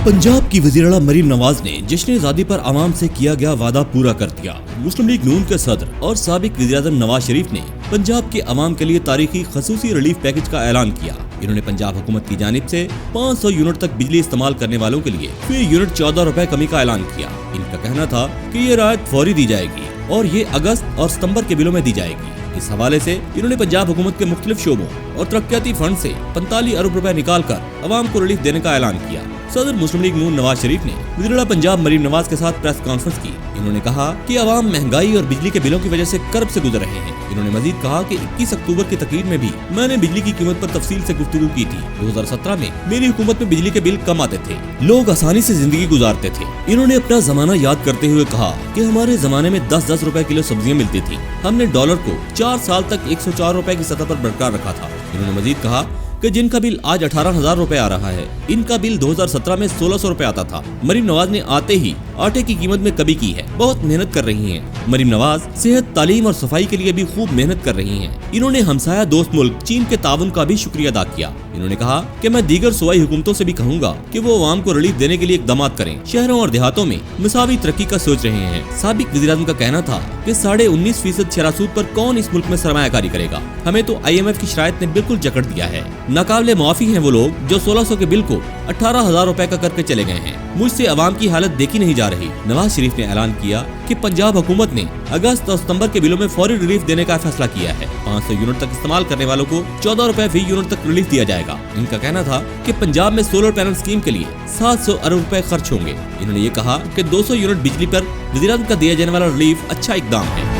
पंजाब की वज़ीर आला मरीम नवाज ने जश्न आज़ादी पर आवाम से किया गया वादा पूरा कर दिया। मुस्लिम लीग नून के सदर और साबिक वज़ीर-ए-आज़म नवाज शरीफ ने पंजाब के अवाम के लिए तारीखी खसूसी रिलीफ पैकेज का ऐलान किया। इन्होंने पंजाब हुकूमत की जानिब से 500 यूनिट तक बिजली इस्तेमाल करने वालों के लिए फी यूनिट 14 रुपए कमी का ऐलान किया। इनका कहना था कि ये राहत फौरी दी जाएगी और ये अगस्त और सितंबर के बिलों में दी जाएगी। इस हवाले से इन्होंने पंजाब हुकूमत के मुख्तलिफ शोबों और तरक्याती फंड से 45 अरब रुपए निकाल कर अवाम को रिलीफ देने का ऐलान किया। सदर मुस्लिम लीग नून नवाज शरीफ ने वज़ीर आला पंजाब मरीम नवाज के साथ प्रेस कॉन्फ्रेंस की। इन्होंने कहा कि अवाम महंगाई और बिजली के बिलों की वजह से कर्ब से गुजर रहे हैं। इन्होंने मजीद कहा कि 21 अक्टूबर की तकरीर में भी मैंने बिजली की कीमत पर तफसील से गुफ्तगू की थी। 2017 में मेरी हुकूमत में बिजली के बिल कम आते थे, लोग आसानी से जिंदगी गुजारते थे। इन्होंने अपना जमाना याद करते हुए कहा कि हमारे जमाने में 10-10 रुपए किलो सब्जियां मिलती थी। हमने डॉलर को 4 साल तक 104 रुपए की सतह पर बरकरार रखा था। इन्होंने मजीद कहा कि जिनका बिल आज 18,000 रुपए आ रहा है, इनका बिल 2017 में 1600 रुपए आता था। मरीम नवाज ने आते ही आटे की कीमत में कमी की है, बहुत मेहनत कर रही हैं। मरीम नवाज सेहत, तालीम और सफाई के लिए भी खूब मेहनत कर रही हैं। इन्होंने हमसाया दोस्त मुल्क चीन के ताउन का भी शुक्रिया अदा किया। इन्होंने कहा कि मैं दीगर सूबाई हुकूमतों से भी कहूँगा कि वो अवाम को रिलीफ देने के लिए इक़दामात करें। शहरों और देहातों में मसावी तरक्की का सोच रहे हैं। साबिक वज़ीर-ए-आज़म का कहना था कि 19.5% शरह सूद पर कौन इस मुल्क में सरमायाकारी करेगा। हमें तो IMF की शराइत ने बिल्कुल जकड़ दिया है। नाकाबिले माफी हैं वो लोग जो 1600 के बिल को 18,000 रुपए का करके चले गए हैं। मुझसे अवाम की हालत देखी नहीं जा रही। नवाज शरीफ ने ऐलान किया कि पंजाब हुकूमत ने अगस्त और सितंबर के बिलों में फौरी रिलीफ देने का फैसला किया है। 500 यूनिट तक इस्तेमाल करने वालों को 14 रुपए फी यूनिट तक रिलीफ दिया जाएगा। इनका कहना था कि पंजाब में सोलर पैनल स्कीम के लिए 700 अरब रुपए खर्च होंगे। इन्होंने ये कहा कि 200 यूनिट बिजली पर वज़ीर-ए-आज़म का दिया जाने वाला रिलीफ अच्छा इकदाम है।